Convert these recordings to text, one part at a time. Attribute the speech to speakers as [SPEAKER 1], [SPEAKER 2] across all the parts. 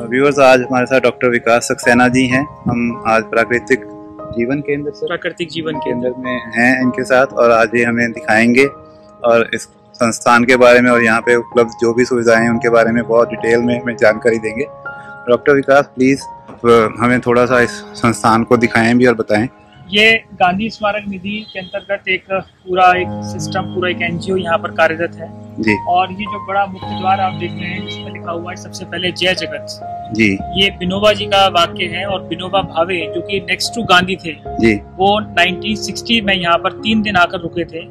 [SPEAKER 1] Viewers, आज हमारे साथ डॉक्टर विकास सक्सेना जी हैं। हम आज प्राकृतिक जीवन केंद्र में हैं इनके साथ, और आज ये हमें दिखाएंगे और इस संस्थान के बारे में और यहाँ पे उपलब्ध जो भी सुविधाएं हैं उनके बारे में बहुत डिटेल में हमें जानकारी देंगे। डॉक्टर विकास, प्लीज़ हमें थोड़ा सा इस संस्थान को दिखाएं भी और बताएं।
[SPEAKER 2] ये गांधी स्मारक निधि के अंतर्गत एक सिस्टम, पूरा एक एनजीओ यहाँ पर कार्यरत है
[SPEAKER 1] जी।
[SPEAKER 2] और ये जो बड़ा मुख्य द्वार आप देख रहे हैं जिसमें लिखा हुआ है सबसे पहले जय जगत
[SPEAKER 1] जी,
[SPEAKER 2] ये विनोबा जी का वाक्य है। और विनोबा भावे जो कि नेक्स्ट टू गांधी थे
[SPEAKER 1] जी, वो
[SPEAKER 2] 1960 में यहाँ पर 3 दिन आकर रुके थे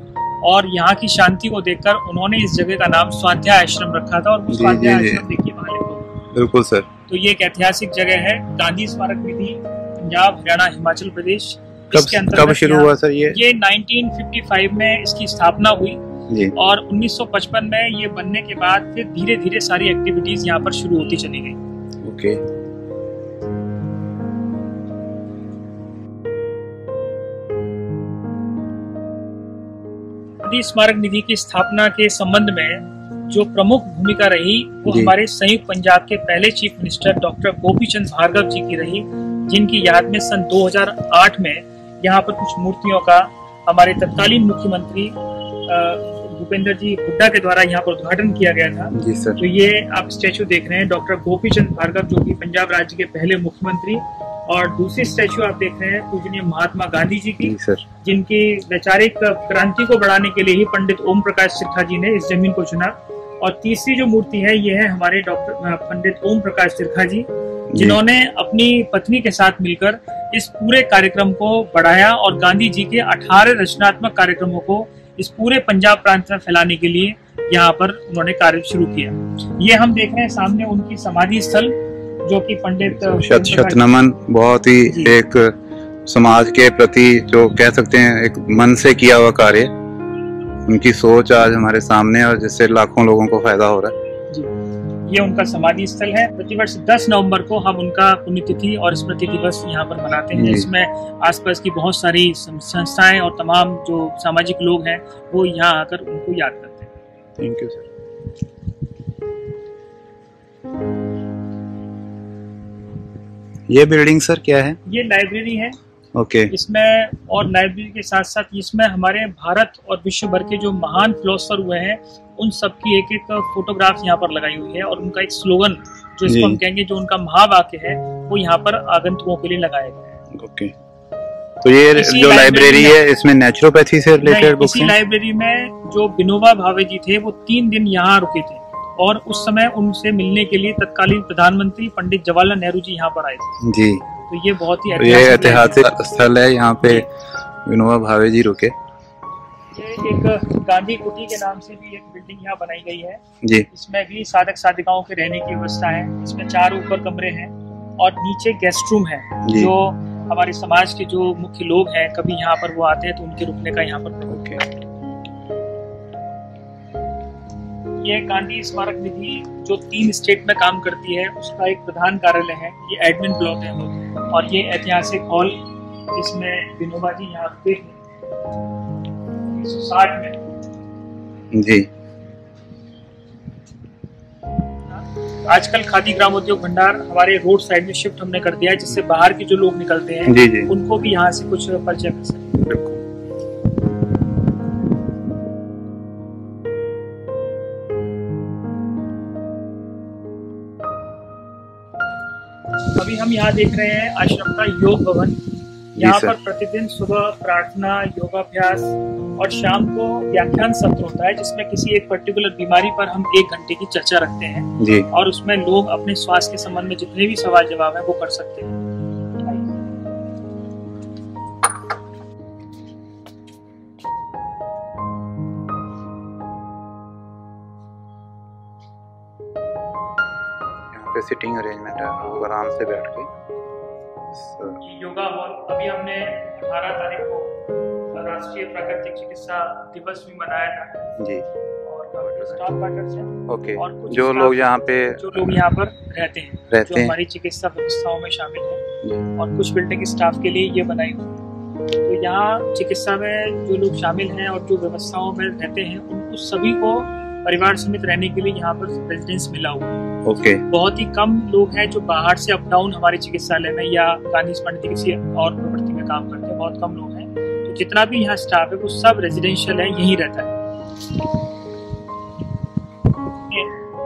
[SPEAKER 2] और यहाँ की शांति को देखकर उन्होंने इस जगह का नाम स्वाध्याय आश्रम रखा था। और वो स्वाध्याय आश्रम देखिए वहाँ लिखा।
[SPEAKER 1] बिल्कुल सर।
[SPEAKER 2] तो ये एक ऐतिहासिक जगह है, गांधी स्मारक निधि, पंजाब, हरियाणा, हिमाचल प्रदेश।
[SPEAKER 1] कब शुरू हुआ सर ये
[SPEAKER 2] 1955 में इसकी स्थापना हुई
[SPEAKER 1] जी।
[SPEAKER 2] और 1955 में ये बनने के बाद फिर धीरे धीरे सारी एक्टिविटीज यहाँ पर शुरू होती चली गई।
[SPEAKER 1] ओके।
[SPEAKER 2] गांधी स्मारक निधि की स्थापना के संबंध में जो प्रमुख भूमिका रही वो हमारे संयुक्त पंजाब के पहले chief minister doctor Gopichand Bhargava ji की रही, जिनकी याद में सन 2008 में यहाँ पर कुछ मूर्तियों का हमारे तत्कालीन मुख्यमंत्री भूपेंद्र जी हुड्डा के द्वारा यहाँ पर उद्घाटन किया गया था
[SPEAKER 1] जी सर।
[SPEAKER 2] तो ये आप स्टैचू देख रहे हैं डॉक्टर गोपीचंद भार्गव जो कि पंजाब राज्य के पहले मुख्यमंत्री, और दूसरी स्टैचू आप देख रहे हैं पूजनीय महात्मा गांधी जी की
[SPEAKER 1] सर, जिनकी
[SPEAKER 2] वैचारिक क्रांति को बढ़ाने के लिए ही पंडित ओम प्रकाश त्रिखा जी ने इस जमीन को चुना। और तीसरी जो मूर्ति है ये है हमारे डॉक्टर पंडित ओम प्रकाश त्रिखा जी, जिन्होंने अपनी पत्नी के साथ मिलकर इस पूरे कार्यक्रम को बढ़ाया और गांधी जी के 18 रचनात्मक कार्यक्रमों को इस पूरे पंजाब प्रांत में फैलाने के लिए यहाँ पर उन्होंने कार्य शुरू किया। ये हम देख रहे हैं सामने उनकी समाधि स्थल जो कि पंडित
[SPEAKER 1] शत नमन, बहुत ही एक समाज के प्रति जो कह सकते हैं एक मन से किया हुआ कार्य, उनकी सोच आज हमारे सामने और जिससे लाखों लोगों को फायदा हो रहा है
[SPEAKER 2] जी। ये उनका समाधि स्थल है। प्रतिवर्ष 10 नवंबर को हम उनका पुण्यतिथि और स्मृति दिवस यहाँ पर मनाते हैं। इसमें आसपास की बहुत सारी संस्थाएं और तमाम जो सामाजिक लोग हैं वो यहाँ आकर उनको याद करते हैं।
[SPEAKER 1] Thank you sir. ये बिल्डिंग सर क्या है?
[SPEAKER 2] ये लाइब्रेरी है।
[SPEAKER 1] ओके।
[SPEAKER 2] इसमें और लाइब्रेरी के साथ साथ इसमें हमारे भारत और विश्व भर के जो महान फिलोसोफर हुए हैं उन सबकी एक एक फोटोग्राफ यहाँ पर लगाई हुई है और उनका एक स्लोगन जो इसको हम कहेंगे जो उनका महावाक्य है वो यहाँ पर आगंतुकों के लिए लगाया गया है।
[SPEAKER 1] ओके। तो ये जो लाइब्रेरी है इसमें नेचुरोपैथी से रिलेटेड बुक्स हैं?
[SPEAKER 2] इसी लाइब्रेरी में जो विनोबा भावे जी थे वो 3 दिन यहाँ रुके थे और उस समय उनसे मिलने के लिए तत्कालीन प्रधानमंत्री पंडित जवाहरलाल नेहरू जी यहाँ पर आए थे
[SPEAKER 1] जी।
[SPEAKER 2] तो ये बहुत ही
[SPEAKER 1] ऐतिहासिक स्थल है। यहाँ पे विनोबा भावे जी रुके।
[SPEAKER 2] ये एक गांधी कुटी के नाम से भी एक बिल्डिंग यहाँ बनाई गई है
[SPEAKER 1] जी।
[SPEAKER 2] इसमें भी साधक साधिकाओं के रहने की व्यवस्था है। इसमें 4 ऊपर कमरे हैं और नीचे गेस्ट रूम है जो हमारे समाज के जो मुख्य लोग हैं कभी यहाँ पर वो आते हैं तो उनके रुकने का यहाँ पर ये गांधी स्मारक निधि जो 3 स्टेट में काम करती है उसका एक प्रधान कार्यालय है। ये एडमिन ब्लॉक है और ये ऐतिहासिक हॉल इसमें विनोबा जी यहाँ रुके थे 1960 में जी। आजकल खादी ग्रामोद्योग भंडार हमारे रोड साइड में शिफ्ट हमने कर दिया है जिससे बाहर के जो लोग निकलते हैं
[SPEAKER 1] जी जी।
[SPEAKER 2] उनको भी यहाँ से कुछ परिचय मिल सके। अभी हम यहाँ देख रहे हैं आश्रम का योग भवन। यहाँ पर प्रतिदिन सुबह प्रार्थना, योगाभ्यास और शाम को व्याख्यान सत्र होता है जिसमें किसी एक पर्टिकुलर बीमारी पर हम 1 घंटे की चर्चा रखते हैं जी। और उसमें लोग अपने स्वास्थ्य के संबंध में जितने भी सवाल जवाब है वो कर सकते हैं।
[SPEAKER 1] सिटिंग अरेंजमेंट है, लोग आराम से बैठ के
[SPEAKER 2] योगा हॉल। अभी हमने 18 तारीख को राष्ट्रीय प्राकृतिक चिकित्सा दिवस भी मनाया था जी। और स्टाफ क्वार्टर्स हैं ओके। और
[SPEAKER 1] जो लोग यहाँ
[SPEAKER 2] पर रहते हैं जो हमारी चिकित्सा व्यवस्थाओं में शामिल है और कुछ बिल्डिंग स्टाफ के लिए ये बनाई हुई। तो यहाँ चिकित्सा में जो लोग शामिल हैं और जो व्यवस्थाओं में रहते हैं उनको सभी को परिवार समेत रहने के लिए यहाँ पर रेजिडेंस मिला हुआ है।
[SPEAKER 1] ओके।
[SPEAKER 2] बहुत ही कम लोग हैं जो बाहर से अप डाउन हमारे चिकित्सालय में या गांधी स्मृति किसी और प्रवृत्ति में काम करते हैं, बहुत कम लोग हैं। तो जितना भी यहाँ स्टाफ है वो सब रेजिडेंशियल है, यहीं रहता है।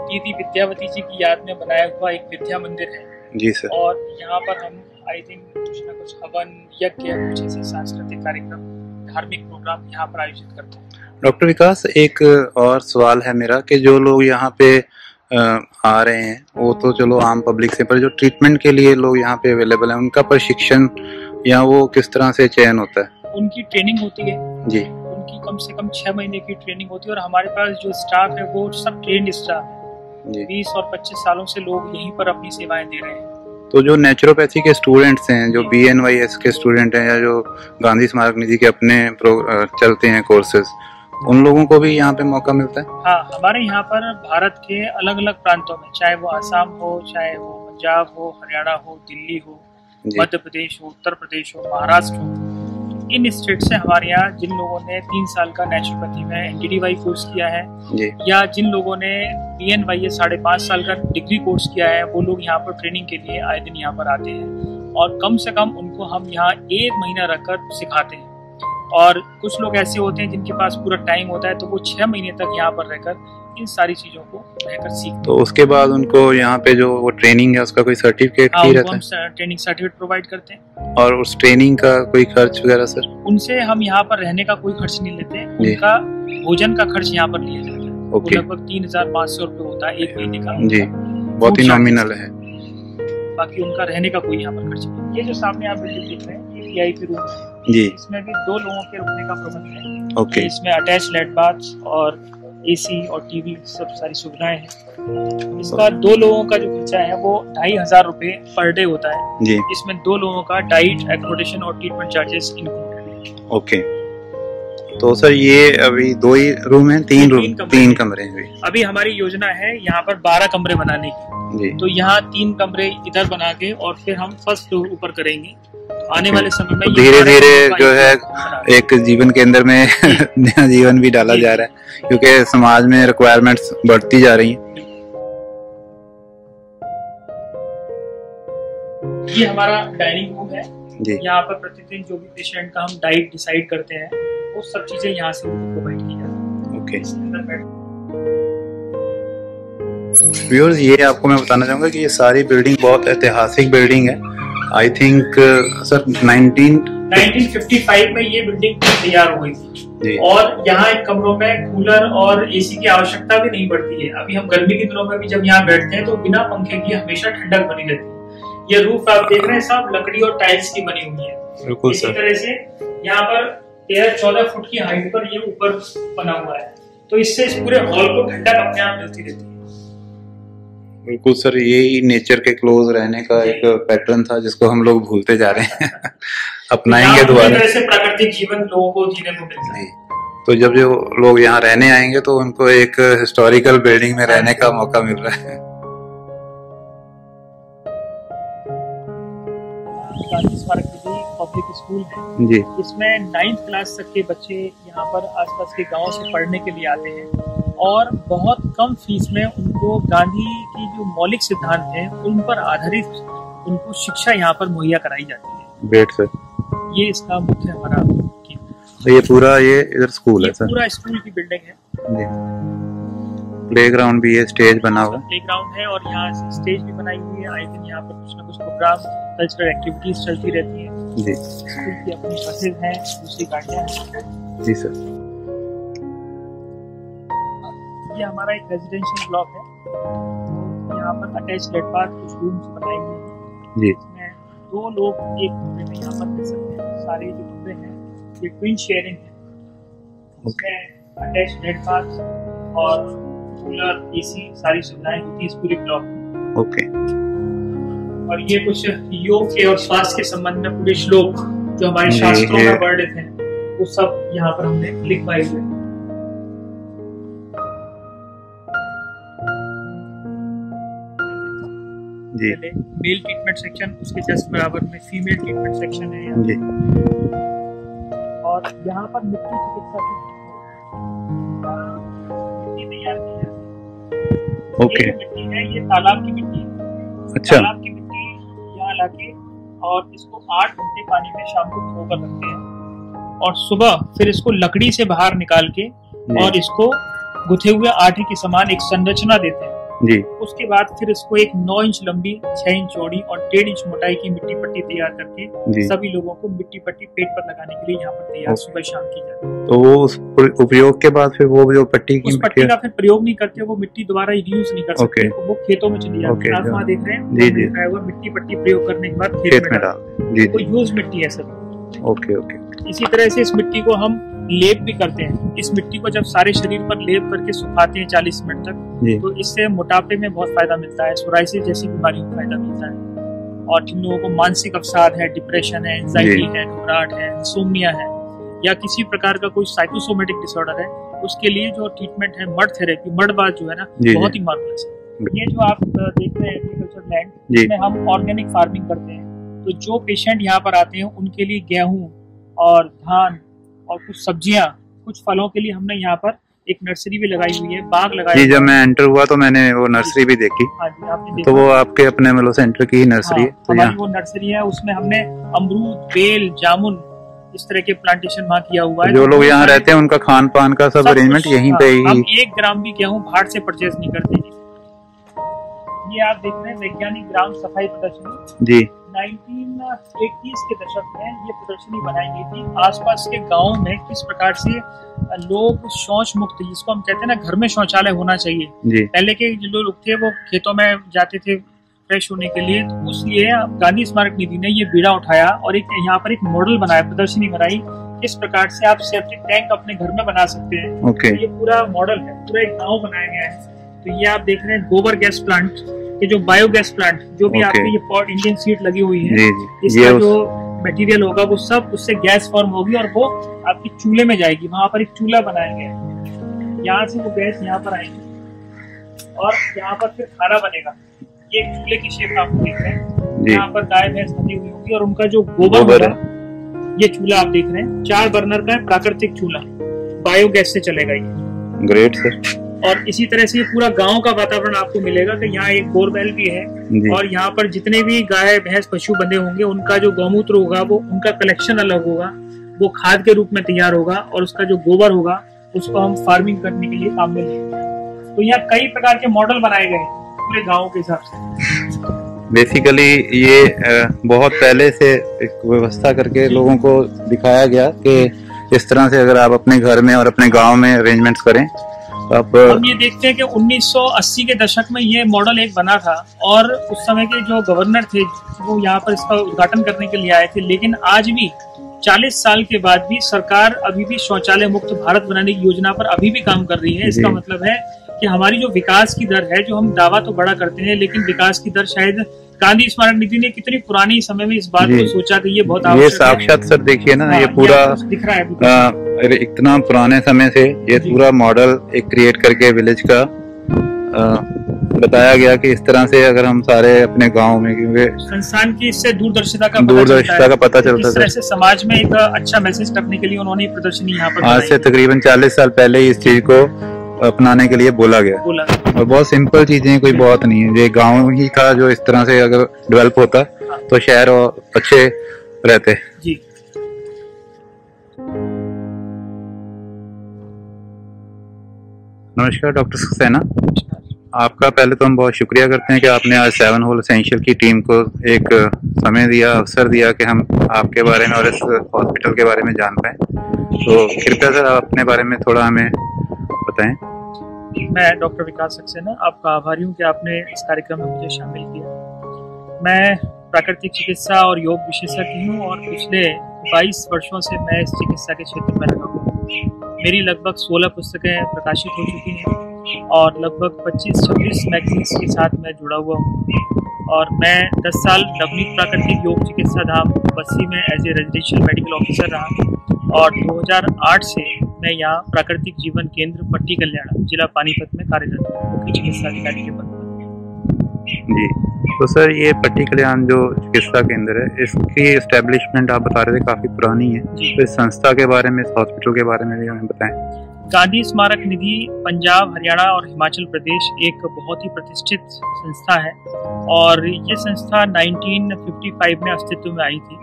[SPEAKER 2] दीदी विद्यावती जी की याद में बनाया हुआ एक विद्या मंदिर है
[SPEAKER 1] जी सर।
[SPEAKER 2] और यहाँ पर हम आई थिंक कुछ ना कुछ हवन, यज्ञ, कुछ ऐसे सांस्कृतिक कार्यक्रम, धार्मिक प्रोग्राम यहाँ पर आयोजित करते हैं।
[SPEAKER 1] डॉक्टर विकास, एक और सवाल है मेरा कि जो लोग यहाँ पे आ रहे हैं वो तो चलो आम पब्लिक से, पर जो ट्रीटमेंट के लिए लोग यहाँ पे अवेलेबल हैं उनका प्रशिक्षण या वो किस तरह से चयन होता है?
[SPEAKER 2] उनकी ट्रेनिंग होती है जी, उनकी कम से कम 6 महीने की ट्रेनिंग होती है और हमारे पास जो स्टाफ है वो सब ट्रेंड स्टाफ है। 20 और 25 सालों से लोग यहीं पर अपनी सेवाएं दे रहे हैं।
[SPEAKER 1] तो जो नेचुरोपैथी के स्टूडेंट्स हैं, जो BNYS के स्टूडेंट हैं या जो गांधी स्मारक निधि के अपने चलते हैं कोर्सेज, उन लोगों को भी यहाँ पे मौका मिलता है?
[SPEAKER 2] हाँ, हमारे यहाँ पर भारत के अलग अलग प्रांतों में, चाहे वो आसाम हो, चाहे वो पंजाब हो, हरियाणा हो, दिल्ली हो, मध्य प्रदेश हो, उत्तर प्रदेश हो, महाराष्ट्र हो, इन स्टेट से हमारे यहाँ जिन लोगों ने 3 साल का नेचुरोपैथी में NDDY कोर्स किया है या जिन लोगों ने BNYS 5.5 साल का डिग्री कोर्स किया है, वो लोग यहाँ पर ट्रेनिंग के लिए आए दिन यहाँ पर आते हैं और कम से कम उनको हम यहाँ 1 महीना रखकर सिखाते हैं। और कुछ लोग ऐसे होते हैं जिनके पास पूरा टाइम होता है तो वो 6 महीने तक यहाँ पर रहकर इन सारी चीजों को रहकर सीखते।
[SPEAKER 1] तो उसके बाद उनको यहाँ पे जो वो ट्रेनिंग है उसका कोई सर्टिफिकेट भी रहता है?
[SPEAKER 2] हम ट्रेनिंग सर्टिफिकेट प्रोवाइड करते हैं।
[SPEAKER 1] और उस ट्रेनिंग का कोई खर्च वगैरह सर?
[SPEAKER 2] उनसे हम यहाँ पर रहने का कोई खर्च नहीं लेते, उनका भोजन का खर्च यहाँ पर लिया जाता है।
[SPEAKER 1] ओके।
[SPEAKER 2] लगभग 3,500 रुपए होता है 1 महीने का
[SPEAKER 1] जी, बहुत ही नॉमिनल है।
[SPEAKER 2] बाकी उनका रहने का कोई यहाँ पर खर्च नहीं। ये जो सामने आप बिल्डिंग देख रहे हैं ये VIP रूम है
[SPEAKER 1] जी,
[SPEAKER 2] इसमें भी 2 लोगों के रुकने का प्रबंध है।
[SPEAKER 1] ओके।
[SPEAKER 2] इसमें अटैच लेट बाथ और AC और TV सब सारी सुविधाएं हैं। इसका 2 लोगों का जो खर्चा है वो 2,500 रुपए पर डे होता है जी। इसमें 2 लोगों का डाइट, एकोमोडेशन और ट्रीटमेंट चार्जेस इंक्लूडेड है।
[SPEAKER 1] ओके। तो सर ये अभी 2 ही रूम हैं? 3 कमरे हैं
[SPEAKER 2] अभी हमारी योजना है यहाँ पर 12 कमरे बनाने की जी। तो यहाँ 3 कमरे इधर बना के और फिर हम फर्स्ट फ्लोर ऊपर करेंगे। आने वाले समय में
[SPEAKER 1] धीरे धीरे जो है एक जीवन केंद्र में नया जीवन भी डाला जा रहा है क्योंकि समाज में रिक्वायरमेंट्स बढ़ती जा रही हैं।
[SPEAKER 2] ये हमारा डाइनिंग रूम है जी। यहाँ पर प्रतिदिन जो भी पेशेंट का हम डाइट डिसाइड करते हैं वो सब चीजें यहाँ से प्रोवाइड की जाती हैं। ओके।
[SPEAKER 1] व्यूअर्स, ये आपको मैं बताना चाहूंगा कि ये सारी बिल्डिंग बहुत ऐतिहासिक बिल्डिंग है। आई थिंक सर
[SPEAKER 2] 1955 में ये बिल्डिंग तैयार हुई थी और यहाँ इन कमरों में कूलर और AC की आवश्यकता भी नहीं पड़ती है। अभी हम गर्मी के दिनों में भी जब यहाँ बैठते हैं तो बिना पंखे की हमेशा ठंडक बनी रहती है। ये रूफ आप देख रहे हैं सब लकड़ी और टाइल्स की बनी हुई है। इसी तरह से यहाँ पर 13-14 फुट की हाइट पर ये ऊपर बना हुआ है तो इससे इस पूरे हॉल को ठंडक अपने आप मिलती रहती है।
[SPEAKER 1] बिल्कुल सर, यही नेचर के क्लोज रहने का एक पैटर्न था जिसको हम लोग भूलते जा रहे हैं अपनाएंगे दोबारा।
[SPEAKER 2] प्राकृतिक जीवन लोगों को जीने को मिलता है
[SPEAKER 1] तो जब जो लोग यहाँ रहने आएंगे तो उनको एक हिस्टोरिकल बिल्डिंग में रहने का मौका मिल रहा है।
[SPEAKER 2] गांधी स्मारक निधि पब्लिक स्कूल है जी। इसमें 9th क्लास तक के बच्चे यहाँ पर आसपास के गांवों से पढ़ने के लिए आते हैं और बहुत कम फीस में उनको गांधी की जो मौलिक सिद्धांत हैं उन पर आधारित उनको शिक्षा यहाँ पर मुहैया कराई जाती है।
[SPEAKER 1] Great sir.
[SPEAKER 2] ये इसका मुख्य हमारा
[SPEAKER 1] तो ये पूरा ये इधर स्कूल है सर?
[SPEAKER 2] पूरा स्कूल की बिल्डिंग है जी।
[SPEAKER 1] प्लेग्राउंड भी है, स्टेज बना हुआ है।
[SPEAKER 2] प्लेग्राउंड है और यहाँ स्टेज भी बनाई हुई है। आई थिंक यहाँ पर कुछ ना कुछ प्रोग्राम, कल्चरल एक्टिविटीज चलती रहती है जी। स्कूल की अपनी बसेज हैं, दूसरी गाड़ियाँ हैं
[SPEAKER 1] जी सर।
[SPEAKER 2] ये हमारा एक रेजिडेंशियल ब्लॉक है। यहाँ पर अटैच लेट बाथ कुछ रूम्स बनाए हुए हैं जी। इसमें 2 लोग एक कमरे में यहाँ पर रह सकते हैं। सारे जो कमरे हैं ये ट्विन शेयरिंग है। इसमें अटैच लेट बाथ और कूलर, AC सारी सुविधाएं होती है इस पूरे ब्लॉक में।
[SPEAKER 1] ओके।
[SPEAKER 2] और ये कुछ योग के और स्वास्थ्य के संबंध में पूरे श्लोक जो हमारे शास्त्रों में वर्णित हैं वो सब यहाँ पर हमने लिखवाए हुए हैं जी। मेल ट्रीटमेंट सेक्शन, उसके जस्ट बराबर में फीमेल ट्रीटमेंट सेक्शन है यहाँ जी। और यहाँ पर मिट्टी चिकित्सा की तैयार की है।
[SPEAKER 1] ओके।
[SPEAKER 2] ये मिट्टी है, ये तालाब की मिट्टी है।
[SPEAKER 1] अच्छा।
[SPEAKER 2] तालाब की मिट्टी यहाँ लाके और इसको 8 घंटे पानी में शाम को भिगोकर रखते हैं और सुबह फिर इसको लकड़ी से बाहर निकाल के और इसको गुथे हुए आटे के समान एक संरचना देते हैं
[SPEAKER 1] जी।
[SPEAKER 2] उसके बाद फिर इसको एक 9 इंच लंबी, 6 इंच चौड़ी और 1.5 इंच मोटाई की मिट्टी पट्टी तैयार करके सभी लोगों को मिट्टी पट्टी पेट पर लगाने के लिए यहाँ पर तैयार सुबह शाम की जाती है।
[SPEAKER 1] तो वो उस उपयोग के बाद फिर वो जो पट्टी की
[SPEAKER 2] उस पट्टी का फिर प्रयोग नहीं करते, वो मिट्टी दोबारा यूज नहीं कर सकते, वो खेतों में चली जाती है। आप वहाँ देख रहे हैं वो मिट्टी पट्टी प्रयोग करने के बाद खेत में डाल, वो यूज मिट्टी है सभी।
[SPEAKER 1] Okay okay.
[SPEAKER 2] इसी तरह से इस मिट्टी को हम लेप भी करते हैं। इस मिट्टी को जब सारे शरीर पर लेप करके सुखाते हैं 40 मिनट तक, तो इससे मोटापे में बहुत फायदा मिलता है, सोराइसिस जैसी बीमारियों में फायदा मिलता है। और जिन लोगों को मानसिक अवसाद है, डिप्रेशन है, एंजाइटी है, घबराहट है, इंसोम्निया है या किसी प्रकार का कोई साइकोसोमेटिक डिसऑर्डर है, उसके लिए जो ट्रीटमेंट है मड थेरेपी, मड बाथ जो है ना, बहुत ही मार्वलस है। ये जो आप देख रहे हैं एग्रीकल्चर लैंड, इसमें हम ऑर्गेनिक फार्मिंग करते हैं। तो जो पेशेंट यहाँ पर आते हैं उनके लिए गेहूं और धान और कुछ सब्जियां, कुछ फलों के लिए हमने यहाँ पर एक नर्सरी भी लगाई हुई है, बाग लगाया
[SPEAKER 1] जी। जब मैं एंटर हुआ तो मैंने वो नर्सरी भी देखी।
[SPEAKER 2] हाँ जी, आपने देखा।
[SPEAKER 1] तो वो आपके अपने मतलब सेंटर की ही नर्सरी है?
[SPEAKER 2] तो हमारी वो नर्सरी है, उसमें हमने अमरूद, बेल, जामुन इस तरह के प्लांटेशन वहाँ किया हुआ है।
[SPEAKER 1] जो लोग यहाँ रहते हैं उनका खान पान का सब अरेंजमेंट यहीं पे ही।
[SPEAKER 2] हम 1 ग्राम भी गेहूँ बाहर से परचेज नहीं करते। ये आप देख रहे हैं वैज्ञानिक ग्राम सफाई प्रदर्शनी जी। 1980s के दशक में ये प्रदर्शनी बनाई गई थी। आसपास के गाँव में किस प्रकार से लोग शौच मुक्त, जिसको हम कहते हैं ना घर में शौचालय होना चाहिए जी। पहले के जो लोग थे वो खेतों में जाते थे फ्रेश होने के लिए, तो उसलिए गांधी स्मारक निधि ने ये बीड़ा उठाया और एक यहाँ पर एक मॉडल बनाया, प्रदर्शनी बनाई किस प्रकार से आप सेप्टिक टैंक अपने घर में बना सकते हैं। तो ये पूरा मॉडल है, पूरा एक गाँव बनाया गया है। तो ये आप देख रहे हैं गोबर गैस प्लांट, ये जो बायोगैस प्लांट, जो भी आपके ये पॉट इंडियन सीट लगी हुई है, इसका जो मटेरियल होगा वो सब उससे गैस फॉर्म होगी और वो आपकी चूल्हे में जाएगी। वहां पर एक चूल्हा बनाया गया है, यहाँ से वो गैस यहाँ पर आएगी और यहाँ पर फिर खाना बनेगा। ये एक चूल्हे की शेप आप देख रहे हैं, यहाँ पर गाय भैंस बंधी हुई होगी और उनका जो गोबर होगा, ये चूल्हा आप देख रहे हैं 4 बर्नर का है, प्राकृतिक चूल्हा, बायोगैस से चलेगा ये।
[SPEAKER 1] Great sir.
[SPEAKER 2] और इसी तरह से ये पूरा गांव का वातावरण आपको मिलेगा कि यहाँ एक बोरवेल भी है और यहाँ पर जितने भी गाय भैंस पशु बंधे होंगे उनका जो गौमूत्र होगा वो उनका कलेक्शन अलग होगा, वो खाद के रूप में तैयार होगा और उसका जो गोबर होगा उसको हम फार्मिंग करने के लिए काम में लेंगे। तो यहाँ कई प्रकार के मॉडल बनाए गए पूरे गाँव के हिसाब से।
[SPEAKER 1] बेसिकली ये बहुत पहले से एक व्यवस्था करके लोगों को दिखाया गया कि इस तरह से अगर आप अपने घर में और अपने गाँव में अरेंजमेंट्स करें।
[SPEAKER 2] हम ये देखते हैं कि 1980 के दशक में ये मॉडल एक बना था और उस समय के जो गवर्नर थे वो यहाँ पर इसका उद्घाटन करने के लिए आए थे, लेकिन आज भी 40 साल के बाद भी सरकार अभी भी शौचालय मुक्त भारत बनाने की योजना पर अभी भी काम कर रही है। इसका मतलब है कि हमारी जो विकास की दर है, जो हम दावा तो बड़ा करते हैं लेकिन विकास की दर शायद गांधी स्मारक निधि ने कितनी पुरानी समय में इस बात को सोचा कि ये बहुत आवश्यक है।
[SPEAKER 1] ये साक्षात सर देखिए ना, ये पूरा
[SPEAKER 2] दिख रहा है
[SPEAKER 1] इतना पुराने समय से ये पूरा मॉडल एक क्रिएट करके विलेज का बताया गया कि इस तरह से अगर हम सारे अपने गांव में, क्योंकि
[SPEAKER 2] संस्थान की इससे दूरदर्शिता का
[SPEAKER 1] पता चलता है,
[SPEAKER 2] इस तरह से समाज में एक अच्छा मैसेज करने के लिए उन्होंने प्रदर्शनी यहाँ पर
[SPEAKER 1] आज से तकरीबन 40 साल पहले इस चीज को अपनाने के लिए बोला गया। और बहुत सिंपल चीजें, कोई बहुत नहीं है। ये गांव ही का जो इस तरह से अगर डेवलप होता तो शहर और अच्छे रहते जी। नमस्कार डॉक्टर सक्सेना, आपका पहले तो हम बहुत शुक्रिया करते हैं कि आपने आज 7 होल एसेंशियल की टीम को एक समय दिया, अवसर दिया कि हम आपके बारे में और इस हॉस्पिटल के बारे में जान पाए। तो कृपया सर आप अपने बारे में थोड़ा हमें बताएं।
[SPEAKER 2] मैं डॉक्टर विकास सक्सेना आपका आभारी हूँ कि आपने इस कार्यक्रम में मुझे शामिल किया। मैं प्राकृतिक चिकित्सा और योग विशेषज्ञ हूँ और पिछले 22 वर्षों से मैं इस चिकित्सा के क्षेत्र में लगा हूँ। मेरी लगभग 16 पुस्तकें प्रकाशित हो चुकी हैं और लगभग 25-26 मैगजीन्स के साथ मैं जुड़ा हुआ हूँ। और मैं 10 साल नवनीत प्राकृतिक योग चिकित्सा धाम बस्सी में as a residential medical officer रहा और 2008 से मैं यहाँ प्राकृतिक जीवन केंद्र पट्टी कल्याण जिला पानीपत में कार्यरत हूँ, मुख्य चिकित्सा अधिकारी के पद पर।
[SPEAKER 1] जी, तो सर ये पट्टी कल्याण जो चिकित्सा केंद्र है, इसकी एस्टेब्लिशमेंट आप बता रहे थे काफी पुरानी है, तो इस संस्था के बारे में, इस हॉस्पिटल के बारे में भी हमें बताएं।
[SPEAKER 2] गांधी स्मारक निधि पंजाब, हरियाणा और हिमाचल प्रदेश एक बहुत ही प्रतिष्ठित संस्था है और ये संस्था 1955 में अस्तित्व में आई थी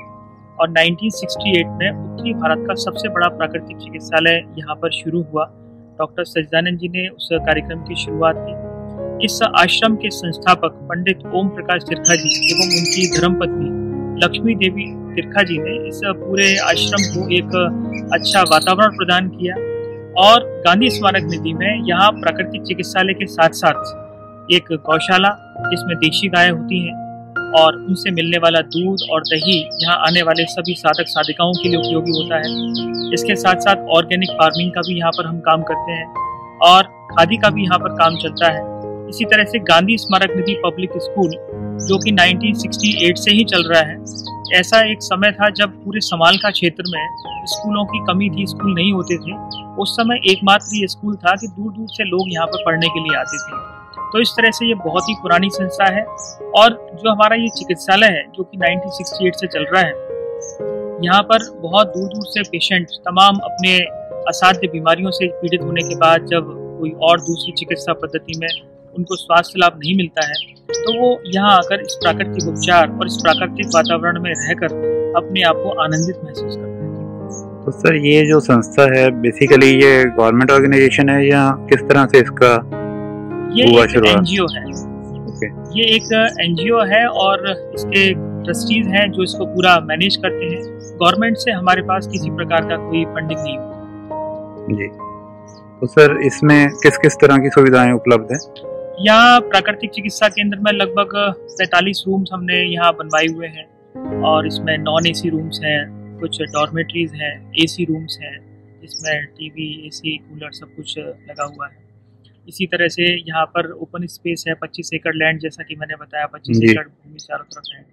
[SPEAKER 2] और 1968 में उत्तरी भारत का सबसे बड़ा प्राकृतिक चिकित्सालय यहाँ पर शुरू हुआ। डॉक्टर सच्चिदानंद जी ने उस कार्यक्रम की शुरुआत की। इस आश्रम के संस्थापक पंडित ओम प्रकाश तिरखा जी एवं उनकी धर्मपत्नी लक्ष्मी देवी तिरखा जी ने इस पूरे आश्रम को एक अच्छा वातावरण प्रदान किया और गांधी स्मारक निधि में यहाँ प्राकृतिक चिकित्सालय के साथ साथ एक गौशाला जिसमें देशी गायें होती हैं और उनसे मिलने वाला दूध और दही यहाँ आने वाले सभी साधक साधिकाओं के लिए उपयोगी होता है। इसके साथ साथ ऑर्गेनिक फार्मिंग का भी यहाँ पर हम काम करते हैं और खादी का भी यहाँ पर काम चलता है। इसी तरह से गांधी स्मारक निधि पब्लिक स्कूल जो कि 1968 से ही चल रहा है। ऐसा एक समय था जब पूरे समाल का क्षेत्र में स्कूलों की कमी थी, स्कूल नहीं होते थे। उस समय एकमात्र ये स्कूल था कि दूर दूर से लोग यहाँ पर पढ़ने के लिए आते थे। तो इस तरह से ये बहुत ही पुरानी संस्था है और जो हमारा ये चिकित्सालय है जो कि 1968 से चल रहा है, यहाँ पर बहुत दूर दूर से पेशेंट तमाम अपने असाध्य बीमारियों से पीड़ित होने के बाद जब कोई और दूसरी चिकित्सा पद्धति में उनको स्वास्थ्य लाभ नहीं मिलता है तो वो यहाँ आकर इस प्राकृतिक उपचार और इस प्राकृतिक वातावरण में रहकर अपने आप को आनंदित महसूस करते हैं।
[SPEAKER 1] तो सर ये जो संस्था है बेसिकली ये गवर्नमेंट ऑर्गेनाइजेशन है या किस तरह से इसका
[SPEAKER 2] हुआ शुरुआत? एनजीओ है। ये एक एनजीओ है और इसके ट्रस्टीज हैं जो इसको पूरा मैनेज करते हैं। गवर्नमेंट से हमारे पास किसी प्रकार का कोई फंडिंग नहीं होता जी।
[SPEAKER 1] तो सर इसमें किस किस तरह की सुविधाएं उपलब्ध है?
[SPEAKER 2] यहाँ प्राकृतिक चिकित्सा केंद्र में लगभग 45 रूम्स हमने यहाँ बनवाए हुए हैं और इसमें नॉन एसी रूम्स हैं, कुछ डॉर्मेटरीज हैं, एसी रूम्स हैं जिसमें टीवी, एसी, कूलर सब कुछ लगा हुआ है। इसी तरह से यहाँ पर ओपन स्पेस है, 25 एकड़ लैंड जैसा कि मैंने बताया, 25 एकड़ भूमि चारों तरफ है।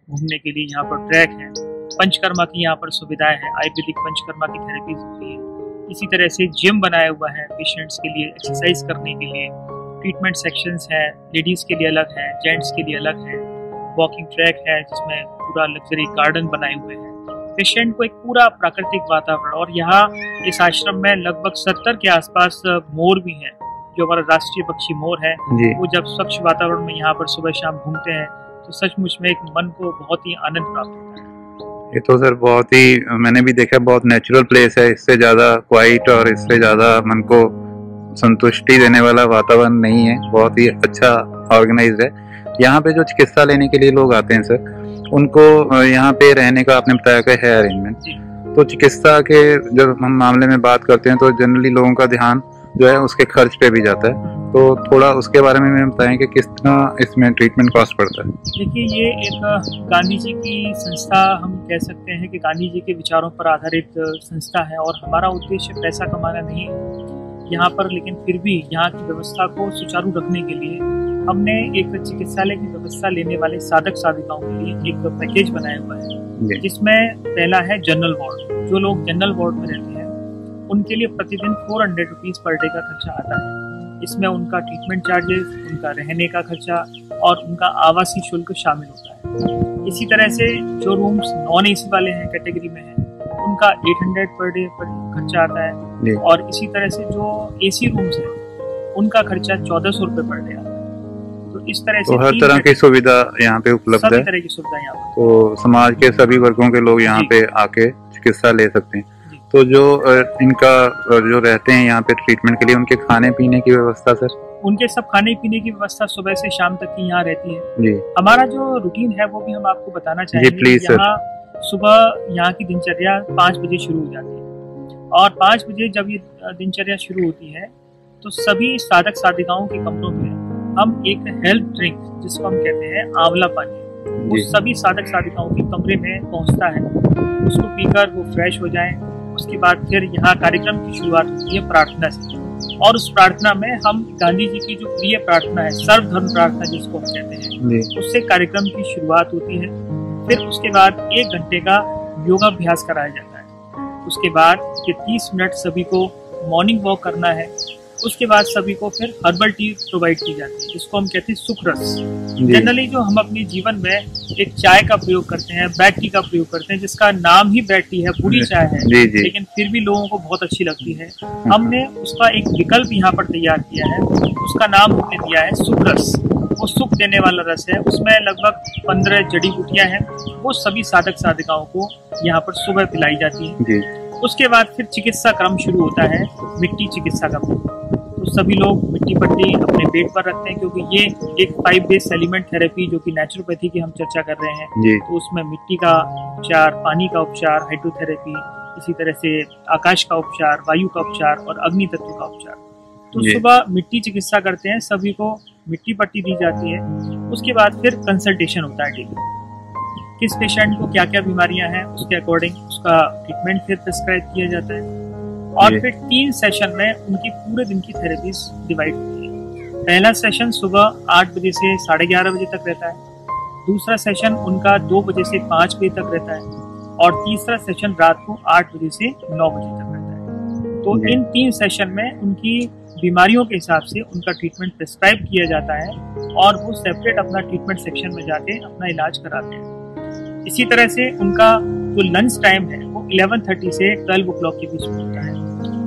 [SPEAKER 2] घूमने के लिए यहाँ पर ट्रैक है, पंचकर्मा की यहाँ पर सुविधाएं है, आयुर्वेदिक पंचकर्मा की थेरेपीज होती है। इसी तरह से जिम बनाया हुआ है पेशेंट्स के लिए एक्सरसाइज करने के लिए, ट्रीटमेंट सेक्शंस हैं, लेडीज के लिए अलग है, जेंट्स के लिए अलग है, वॉकिंग ट्रैक है जिसमें पूरा लग्जरी गार्डन बनाए हुए हैं। पेशेंट को एक पूरा प्राकृतिक वातावरण और यहाँ इस आश्रम में लगभग 70 के आसपास मोर भी हैं जो हमारा राष्ट्रीय पक्षी मोर है। वो जब स्वच्छ वातावरण में यहाँ पर सुबह शाम घूमते हैं तो सचमुच में एक मन को बहुत ही आनंद प्राप्त होता है।
[SPEAKER 1] ये तो सर बहुत ही मैंने भी देखा, बहुत नेचुरल प्लेस है, इससे ज्यादा क्वाइट और इससे ज्यादा मन को संतुष्टि देने वाला वातावरण नहीं है। बहुत ही अच्छा ऑर्गेनाइज्ड है। यहाँ पे जो चिकित्सा लेने के लिए लोग आते हैं सर, उनको यहाँ पे रहने का आपने बताया कि है अरेंजमेंट। तो चिकित्सा के जब हम मामले में बात करते हैं तो जनरली लोगों का ध्यान जो है उसके खर्च पे भी जाता है, तो थोड़ा उसके बारे में बताएं कि किस तरह इसमें ट्रीटमेंट कॉस्ट पड़ता है।
[SPEAKER 2] देखिए ये एक गांधी जी की संस्था हम कह सकते हैं कि गांधी जी के विचारों पर आधारित संस्था है और हमारा उद्देश्य पैसा कमाना नहीं है यहाँ पर, लेकिन फिर भी यहाँ की व्यवस्था को सुचारू रखने के लिए हमने एक चिकित्सालय की व्यवस्था लेने वाले साधक साधिकाओं के लिए एक पैकेज बनाया हुआ है जिसमें पहला है जनरल वार्ड। जो लोग जनरल वार्ड में रहते हैं उनके लिए प्रतिदिन 400 रुपीज पर डे का खर्चा आता है। इसमें उनका ट्रीटमेंट चार्जेस, उनका रहने का खर्चा और उनका आवासीय शुल्क शामिल होता है। इसी तरह से जो रूम्स नॉन एसी वाले हैं कैटेगरी में हैं उनका 800 पर डे पर खर्चा आता है और इसी तरह से जो एसी रूम्स हैं उनका खर्चा 1400 रुपये पर डे आता है। तो इस तरह से
[SPEAKER 1] हर तरह की सुविधा यहाँ पे उपलब्ध है।
[SPEAKER 2] सभी तरह की सुविधा यहाँ पर,
[SPEAKER 1] तो समाज के सभी वर्गों के लोग यहाँ पे आके चिकित्सा ले सकते हैं। तो जो इनका जो रहते हैं यहाँ पे ट्रीटमेंट के लिए, उनके खाने पीने की व्यवस्था सर?
[SPEAKER 2] उनके सब खाने पीने की व्यवस्था सुबह से शाम तक की यहाँ रहती है
[SPEAKER 1] जी।
[SPEAKER 2] हमारा जो रूटीन है वो भी हम आपको बताना चाहेंगे। यहाँ सुबह यहाँ की दिनचर्या 5 बजे शुरू हो जाती है और 5 बजे जब ये दिनचर्या शुरू होती है तो सभी साधक साधिकाओं के कमरों में हम एक हेल्थ ड्रिंक जिसको हम कहते हैं आंवला पानी, वो सभी साधक साधिकाओं के कमरे में पहुंचता है। उसको पीकर वो फ्रेश हो जाएं। उसके बाद फिर यहाँ कार्यक्रम की शुरुआत होती है प्रार्थना से और उस प्रार्थना में हम गांधी जी की जो प्रिय प्रार्थना है, सर्वधर्म प्रार्थना जिसको हम कहते हैं, उससे कार्यक्रम की शुरुआत होती है। फिर उसके बाद 1 घंटे का योगाभ्यास कराया जाता है। उसके बाद ये 30 मिनट सभी को मॉर्निंग वॉक करना है उसके बाद सभी को फिर हर्बल टी प्रोवाइड की जाती है, जिसको हम कहते हैं सुख रस। जनरली जो हम अपने जीवन में एक चाय का प्रयोग करते हैं, ब्लैक टी का प्रयोग करते हैं, जिसका नाम ही ब्लैक टी है, बुरी चाय है, लेकिन फिर भी लोगों को बहुत अच्छी लगती है। हमने उसका एक विकल्प यहाँ पर तैयार किया है, उसका नाम हमने दिया है सुख रस। वो सुख देने वाला रस है, उसमें लगभग 15 जड़ी बूटियां हैं, वो सभी साधक साधिकाओं को यहाँ पर सुबह पिलाई जाती है। उसके बाद फिर चिकित्सा क्रम शुरू होता है, मिट्टी चिकित्सा का। तो सभी लोग मिट्टी पट्टी अपने पेट पर रखते हैं, क्योंकि ये एक 5 बेस एलिमेंट थेरेपी जो कि नेचुरोपैथी की हम चर्चा कर रहे हैं, तो उसमें मिट्टी का उपचार, पानी का उपचार, हाइड्रोथेरेपी, इसी तरह से आकाश का उपचार, वायु का उपचार और अग्नि तत्व का उपचार। तो सुबह मिट्टी चिकित्सा करते हैं, सभी को मिट्टी पट्टी दी जाती है। उसके बाद फिर कंसल्टेशन होता है डेली, किस पेशेंट को क्या क्या बीमारियां हैं, उसके अकॉर्डिंग उसका ट्रीटमेंट फिर प्रिस्क्राइब किया जाता है। और फिर 3 सेशन में उनकी पूरे दिन की थेरेपीज डिवाइड होती है। पहला सेशन सुबह 8 बजे से 11:30 बजे तक रहता है, दूसरा सेशन उनका 2 बजे से 5 बजे तक रहता है, और तीसरा सेशन रात को 8 बजे से 9 बजे तक रहता है। तो इन 3 सेशन में उनकी बीमारियों के हिसाब से उनका ट्रीटमेंट प्रिस्क्राइब किया जाता है, और वो सेपरेट अपना ट्रीटमेंट सेक्शन में जाके अपना इलाज कराते हैं। इसी तरह से उनका जो लंच टाइम है वो 11:30 से 12 o'clock के बीच में होता है।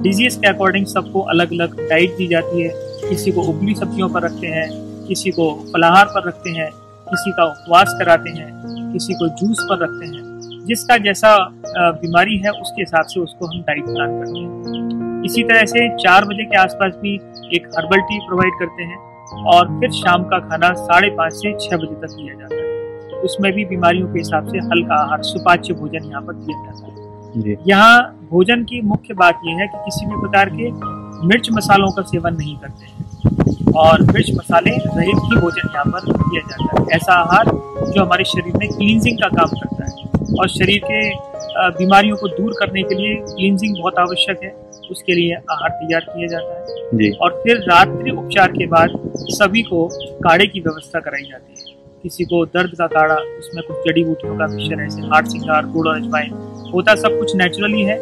[SPEAKER 2] डिजीज के अकॉर्डिंग सबको अलग अलग डाइट दी जाती है, किसी को उबली सब्जियों पर रखते हैं, किसी को फलाहार पर रखते हैं, किसी का उपवास कराते हैं, किसी को जूस पर रखते हैं। जिसका जैसा बीमारी है उसके हिसाब से उसको हम डाइट प्लान करते हैं। इसी तरह से 4 बजे के आसपास भी एक हर्बल टी प्रोवाइड करते हैं, और फिर शाम का खाना 5:30 से 6 बजे तक दिया जाता है। उसमें भी बीमारियों के हिसाब से हल्का आहार, सुपाच्य भोजन यहाँ पर दिया जाता है। यहाँ भोजन की मुख्य बात यह है कि किसी भी प्रकार के मिर्च मसालों का सेवन नहीं करते हैं, और मिर्च मसाले रहित ही भोजन यहाँ पर दिया जाता है। ऐसा आहार जो हमारे शरीर में क्लींजिंग का काम करता है, और शरीर के बीमारियों को दूर करने के लिए क्लींजिंग बहुत आवश्यक है, उसके लिए आहार तैयार किया जाता है। और फिर रात्रि उपचार के बाद सभी को काढ़े की व्यवस्था कराई जाती है। किसी को दर्द का काढ़ा, उसमें कुछ जड़ी बूटियों का मिश्रण है, जैसे हाड़ सिंगार, गुड़ और अजवाइन, होता सब कुछ नेचुरली है,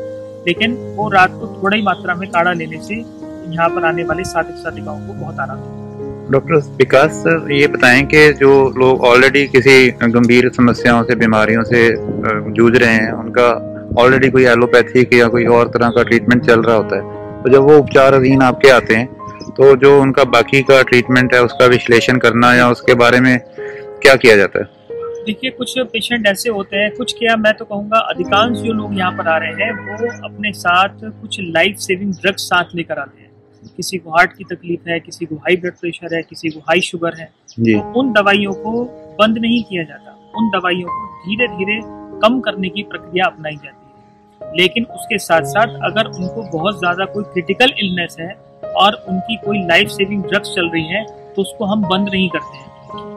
[SPEAKER 2] लेकिन वो रात को थोड़ी मात्रा में काढ़ा लेने से यहाँ पर आने वाले साधक साधिकाओं को बहुत आराम मिलता है।
[SPEAKER 1] डॉक्टर विकास सर, ये बताएं कि जो लोग ऑलरेडी किसी गंभीर समस्याओं से, बीमारियों से जूझ रहे हैं, उनका ऑलरेडी कोई एलोपैथिक या कोई और तरह का ट्रीटमेंट चल रहा होता है, तो जब वो उपचार अधीन आपके आते हैं, तो जो उनका बाकी का ट्रीटमेंट है उसका विश्लेषण करना या उसके बारे में क्या किया जाता है?
[SPEAKER 2] देखिए, कुछ पेशेंट ऐसे होते हैं, कुछ क्या मैं तो कहूँगा अधिकांश जो लोग यहाँ पर आ रहे हैं वो अपने साथ कुछ लाइफ सेविंग ड्रग्स साथ लेकर आते हैं। किसी को हार्ट की तकलीफ है, किसी को हाई ब्लड प्रेशर है, किसी को हाई शुगर है, तो उन दवाइयों को बंद नहीं किया जाता, उन दवाइयों को धीरे धीरे कम करने की प्रक्रिया अपनाई जाती है। लेकिन उसके साथ साथ अगर उनको बहुत ज्यादा कोई क्रिटिकल इलनेस है और उनकी कोई लाइफ सेविंग ड्रग्स चल रही है, तो उसको हम बंद नहीं करते हैं।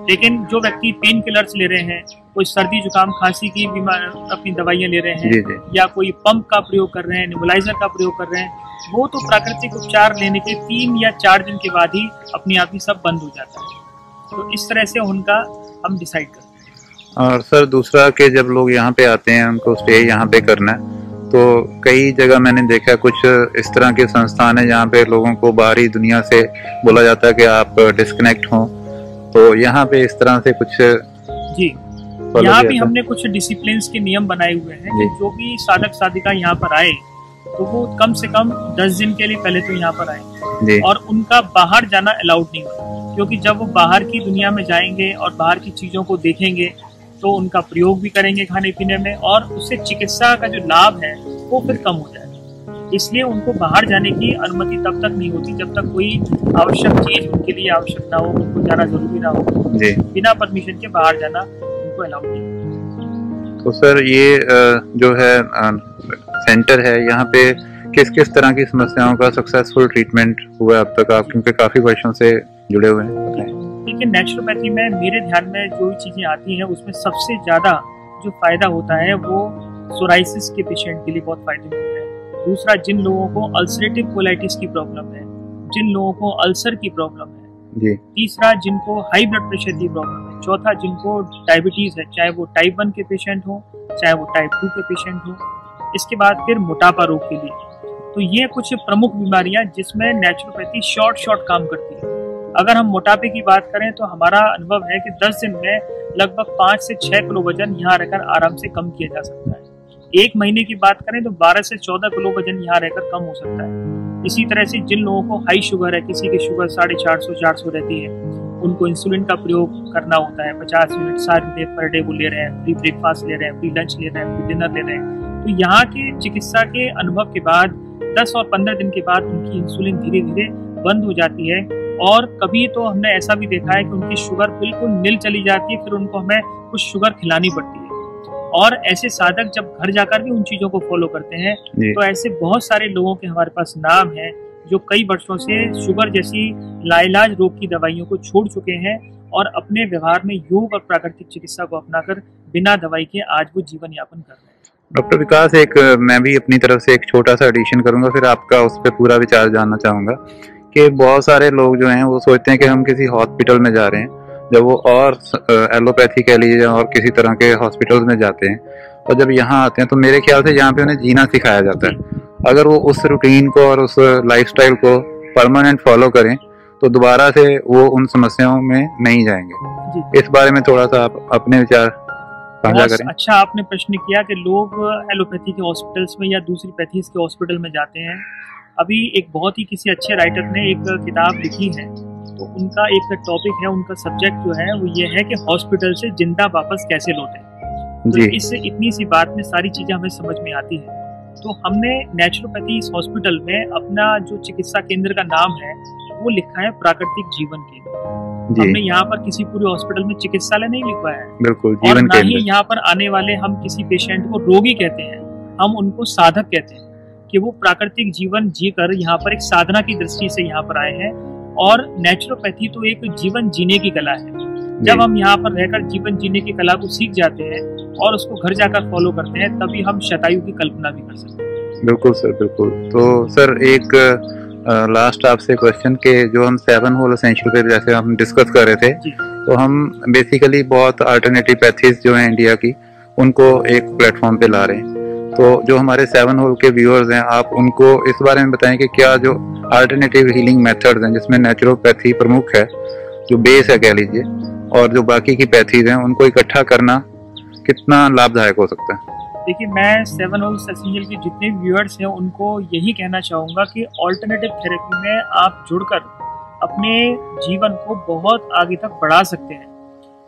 [SPEAKER 2] लेकिन जो व्यक्ति पेन किलर्स ले रहे हैं, कोई सर्दी जुकाम खांसी की अपनी दवाइयाँ ले रहे हैं, या कोई पंप का प्रयोग कर रहे हैं, नेबुलाइजर का प्रयोग कर रहे हैं, वो तो प्राकृतिक उपचार लेने के 3 या 4 दिन के बाद ही अपने आप ही सब बंद हो जाता है। तो इस तरह से उनका हम डिसाइड करते हैं।
[SPEAKER 1] और सर दूसरा कि जब लोग यहाँ पे आते हैं, उनको स्टे यहाँ पे करना है, तो कई जगह मैंने देखा कुछ इस तरह के संस्थान है जहाँ पे लोगों को बाहरी दुनिया से बोला जाता है कि आप डिस्कनेक्ट हों, तो यहाँ पे इस तरह से कुछ
[SPEAKER 2] जी यहाँ भी हमने कुछ डिसिप्लिन के नियम बनाए हुए हैं कि जो भी साधक साधिका यहाँ पर आए तो वो कम से कम 10 दिन के लिए पहले तो यहाँ पर आए, और उनका बाहर जाना अलाउड नहीं होता, क्योंकि जब वो बाहर की दुनिया में जाएंगे और बाहर की चीजों को देखेंगे तो उनका प्रयोग भी करेंगे खाने पीने में, और उससे चिकित्सा का जो लाभ है वो फिर कम हो जाएगा। इसलिए उनको बाहर जाने की अनुमति तब तक नहीं होती जब तक कोई आवश्यक चीज उनके लिए आवश्यक ना हो, उनको जाना जरूरी ना हो। बिना परमिशन के बाहर जाना उनको अलाउ नहीं।
[SPEAKER 1] तो सर ये जो है सेंटर है, यहाँ पे किस किस तरह की समस्याओं का सक्सेसफुल ट्रीटमेंट हुआ है अब तक? आप क्योंकि काफी वर्षों से जुड़े हुए हैं।
[SPEAKER 2] देखिए, नेचुरोपैथी में मेरे ध्यान में जो चीजें आती हैं उसमें सबसे ज्यादा जो फायदा होता है वो सोराइसिस के पेशेंट के लिए बहुत फायदेमंद है। दूसरा, जिन लोगों को अल्सरेटिव कोलाइटिस की प्रॉब्लम है, जिन लोगों को अल्सर की प्रॉब्लम है। तीसरा, जिनको हाई ब्लड प्रेशर की प्रॉब्लम है। चौथा, जिनको डायबिटीज है, चाहे वो टाइप 1 के पेशेंट हो, चाहे वो टाइप 2 के पेशेंट हो। इसके बाद फिर मोटापा रोग के लिए, तो ये कुछ प्रमुख बीमारियां जिसमें नेचुरोपैथी शॉर्ट काम करती है। अगर हम मोटापे की बात करें तो हमारा अनुभव है कि 10 दिन में लगभग 5 से 6 किलो वजन यहाँ रहकर आराम से कम किया जा सकता है। 1 महीने की बात करें तो 12 से 14 किलो वजन यहाँ रहकर कम हो सकता है। इसी तरह से जिन लोगों को हाई शुगर है, किसी की शुगर 450-400 रहती है, उनको इंसुलिन का प्रयोग करना होता है। 50 यूनिट 60 यूनिट पर डे वो ले रहे हैं, प्री ब्रेकफास्ट ले रहे हैं, प्री लंच ले रहे हैं, प्री डिनर ले रहे हैं। तो यहाँ के चिकित्सा के अनुभव के बाद 10 और 15 दिन के बाद उनकी इंसुलिन धीरे धीरे बंद हो जाती है। और कभी तो हमने ऐसा भी देखा है कि उनकी शुगर बिल्कुल नील चली जाती है, फिर उनको हमें कुछ शुगर खिलानी पड़ती है। और ऐसे साधक जब घर जाकर भी उन चीजों को फॉलो करते हैं तो ऐसे बहुत सारे लोगों के हमारे पास नाम है जो कई वर्षों से शुगर जैसी लाइलाज रोग की दवाइयों को छोड़ चुके हैं और अपने व्यवहार में योग और प्राकृतिक चिकित्सा को अपनाकर बिना दवाई के आज वो जीवन यापन कर रहे हैं।
[SPEAKER 1] डॉक्टर विकास, मैं भी अपनी तरफ से एक छोटा सा एडिशन करूंगा, फिर आपका उस पर पूरा विचार जानना चाहूंगा कि बहुत सारे लोग जो हैं वो सोचते हैं कि हम किसी हॉस्पिटल में जा रहे हैं, जब वो और एलोपैथी कह लीजिए और किसी तरह के हॉस्पिटल्स में जाते हैं, और जब यहाँ आते हैं तो मेरे ख्याल से यहाँ पे उन्हें जीना सिखाया जाता है। अगर वो उस रूटीन को और उस लाइफस्टाइल को परमानेंट फॉलो करें तो दोबारा से वो उन समस्याओं में नहीं जाएंगे। इस बारे में थोड़ा सा आप अपने विचार साझा करें।
[SPEAKER 2] अच्छा आपने प्रश्न किया कि लोग एलोपैथी के हॉस्पिटल्स में या दूसरी पैथीज के हॉस्पिटल में जाते हैं। अभी एक बहुत ही किसी अच्छे राइटर ने एक किताब लिखी है, तो उनका एक टॉपिक है, उनका सब्जेक्ट जो है वो ये है कि हॉस्पिटल से जिंदा वापस कैसे लौटे। तो इस इतनी सी बात में सारी चीजें हमें समझ में आती है। तो हमने नेचुरोपैथी इस हॉस्पिटल में अपना जो चिकित्सा केंद्र का नाम है वो लिखा है प्राकृतिक जीवन केंद्र। हमने यहाँ पर किसी पूरे हॉस्पिटल में चिकित्सालय नहीं लिखवाया है,
[SPEAKER 1] बिल्कुल
[SPEAKER 2] जीवन केंद्र। और ना ही यहाँ पर आने वाले हम किसी पेशेंट को रोगी कहते हैं, हम उनको साधक कहते हैं कि वो प्राकृतिक जीवन जीकर यहाँ पर एक साधना की दृष्टि से यहाँ पर आए हैं। और नेचुरोपैथी तो एक जीवन जीने की कला है। जब हम यहाँ पर रहकर जीवन जीने की कला को सीख जाते हैं और उसको घर जाकर फॉलो करते हैं, तभी हम शतायु की कल्पना भी कर सकते हैं।
[SPEAKER 1] बिल्कुल सर, बिल्कुल। तो सर एक लास्ट आपसे क्वेश्चन के जो हम 7 होल एसेंशियल पे जैसे हम डिस्कस कर रहे थे, तो हम बेसिकली बहुत अल्टरनेटिव पैथीज जो हैं इंडिया की, उनको एक प्लेटफॉर्म पे ला रहे हैं। तो जो हमारे 7 होल के व्यूअर्स हैं, आप उनको इस बारे में बताएं कि क्या जो अल्टरनेटिव हीलिंग मेथड्स हैं जिसमें नेचुरोपैथी प्रमुख है, जो बेस है कह लीजिए, और जो बाकी की पैथीज हैं उनको इकट्ठा करना कितना लाभदायक हो सकता है?
[SPEAKER 2] देखिए, मैं 7 होल एसेंशियल के जितने व्यूअर्स हैं उनको यही कहना चाहूँगा कि ऑल्टरनेटिव थेरेपी में आप जुड़कर अपने जीवन को बहुत आगे तक बढ़ा सकते हैं।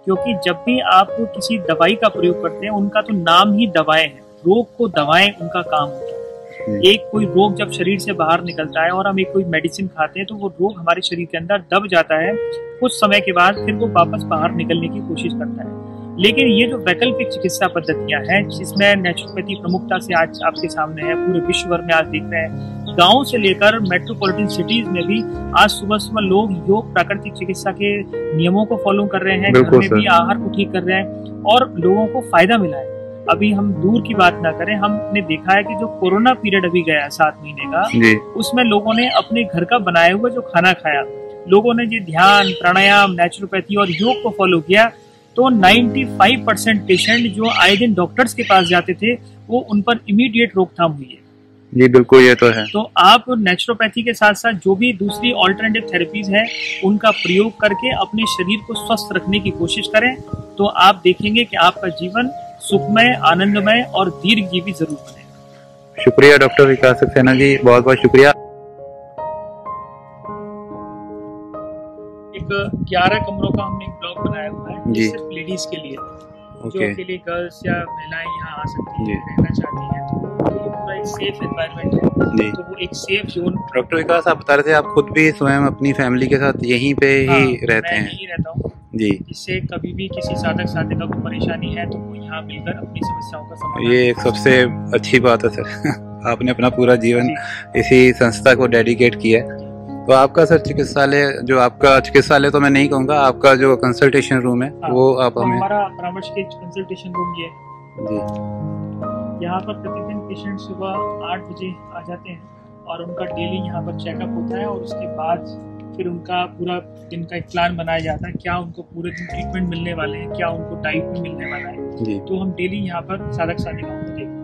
[SPEAKER 2] क्योंकि जब भी आप किसी दवाई का प्रयोग करते हैं, उनका तो नाम ही दवाएं है, रोग को दवाएं उनका काम होता है। एक कोई रोग जब शरीर से बाहर निकलता है और हम एक कोई मेडिसिन खाते हैं तो वो रोग हमारे शरीर के अंदर दब जाता है, कुछ समय के बाद फिर वो वापस बाहर निकलने की कोशिश करता है। लेकिन ये जो वैकल्पिक चिकित्सा पद्धतियां हैं जिसमें नेचुरोपैथी प्रमुखता से आज आपके सामने है, पूरे विश्व भर में आज देख रहे हैं, गांव से लेकर मेट्रोपॉलिटन सिटीज में भी आज सुबह सुबह लोग योग प्राकृतिक चिकित्सा के नियमों को फॉलो कर रहे हैं, घर में भी आहार को ठीक कर रहे हैं और लोगों को फायदा मिला है। अभी हम दूर की बात ना करें, हमने देखा है कि जो कोरोना पीरियड अभी गया 7 महीने का, उसमें लोगों ने अपने घर का बनाया हुआ जो खाना खाया, लोगों ने जो ध्यान, प्राणायाम, नेचुरोपैथी और योग को फॉलो किया, तो 95% पेशेंट जो आए दिन डॉक्टर्स के पास जाते थे वो उन पर इमीडिएट रोकथाम हुई है।
[SPEAKER 1] जी बिल्कुल, ये तो है।
[SPEAKER 2] तो आप नेचुरोपैथी के साथ साथ जो भी दूसरी ऑल्टरनेटिव थेरेपीज हैं उनका प्रयोग करके अपने शरीर को स्वस्थ रखने की कोशिश करें, तो आप देखेंगे कि आपका जीवन सुखमय, आनंदमय और दीर्घजीवी जरूर बनेगा।
[SPEAKER 1] शुक्रिया डॉक्टर विकास सक्सेना जी, बहुत बहुत शुक्रिया।
[SPEAKER 2] एक 11 कमरों का हमने एक ब्लॉक बनाया हुआ है जी, सिर्फ लेडीज के लिए, जो के लिए गर्ल्स या महिलाएं यहाँ आ सकती हैं, रहना चाहती हैं, तो ये पूरा एक सेफ एनवायरनमेंट है, तो वो एक सेफ जोन।
[SPEAKER 1] डॉक्टर विकास, आप बता रहे थे आप खुद भी स्वयं अपनी फैमिली के साथ यहीं पे ही रहते हैं?
[SPEAKER 2] यहीं रहता हूँ
[SPEAKER 1] जी।
[SPEAKER 2] इससे कभी भी किसी साधक साधिका को परेशानी है तो वो यहाँ मिलकर अपनी समस्याओं का समाधान।
[SPEAKER 1] ये एक सबसे अच्छी बात है सर, आपने अपना पूरा जीवन इसी संस्था को डेडिकेट किया है। तो आपका सर चिकित्सालय, जो आपका चिकित्सालय तो मैं नहीं कहूँगा, आपका जो कंसल्टेशन रूम है वो आप हमें।
[SPEAKER 2] हमारा परामर्श के कंसल्टेशन रूम ये
[SPEAKER 1] जी।
[SPEAKER 2] यहाँ पर प्रतिदिन पेशेंट सुबह 8 बजे आ जाते हैं और उनका डेली यहाँ पर चेकअप होता है, और उसके बाद फिर उनका पूरा दिन का एक प्लान बनाया जाता है, क्या उनको पूरे दिन ट्रीटमेंट मिलने वाले हैं, क्या उनको डाइट में मिलने वाला है। तो हम डेली यहाँ पर साधक साधिकाओं को देखते हैं।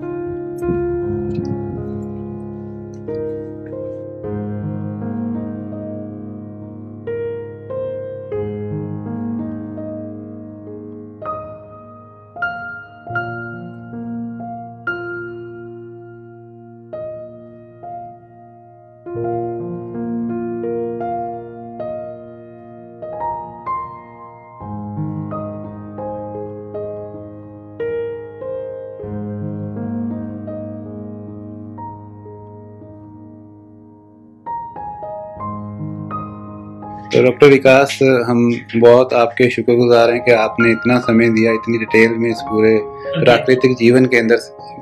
[SPEAKER 1] तो डॉक्टर विकास, हम बहुत आपके शुक्रगुजार हैं कि आपने इतना समय दिया, इतनी डिटेल में इस पूरे प्राकृतिक जीवन के अंदर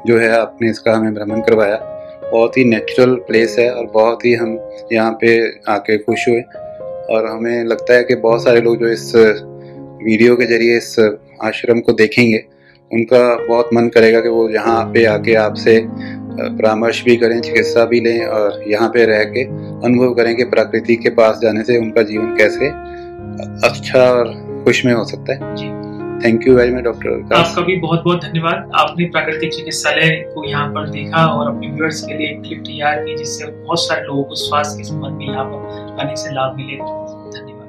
[SPEAKER 1] जो है आपने इसका हमें भ्रमण करवाया। बहुत ही नेचुरल प्लेस है और बहुत ही हम यहाँ पे आके खुश हुए, और हमें लगता है कि बहुत सारे लोग जो इस वीडियो के जरिए इस आश्रम को देखेंगे, उनका बहुत मन करेगा कि वो यहाँ पे आके आपसे परामर्श भी करें, चिकित्सा भी लें, और यहाँ पे रह के अनुभव करें कि प्रकृति के पास जाने से उनका जीवन कैसे अच्छा और खुशमय हो सकता है।
[SPEAKER 2] जी,
[SPEAKER 1] thank you very much doctor.
[SPEAKER 2] आपका भी बहुत बहुत धन्यवाद। आपने प्राकृतिक चिकित्सालय को यहाँ पर देखा और अपने व्यूअर्स के लिए एक क्लिप तैयार की, जिससे बहुत सारे लोगों को स्वास्थ्य के संबंध में यहाँ पर आने से लाभ मिलेगा। धन्यवाद।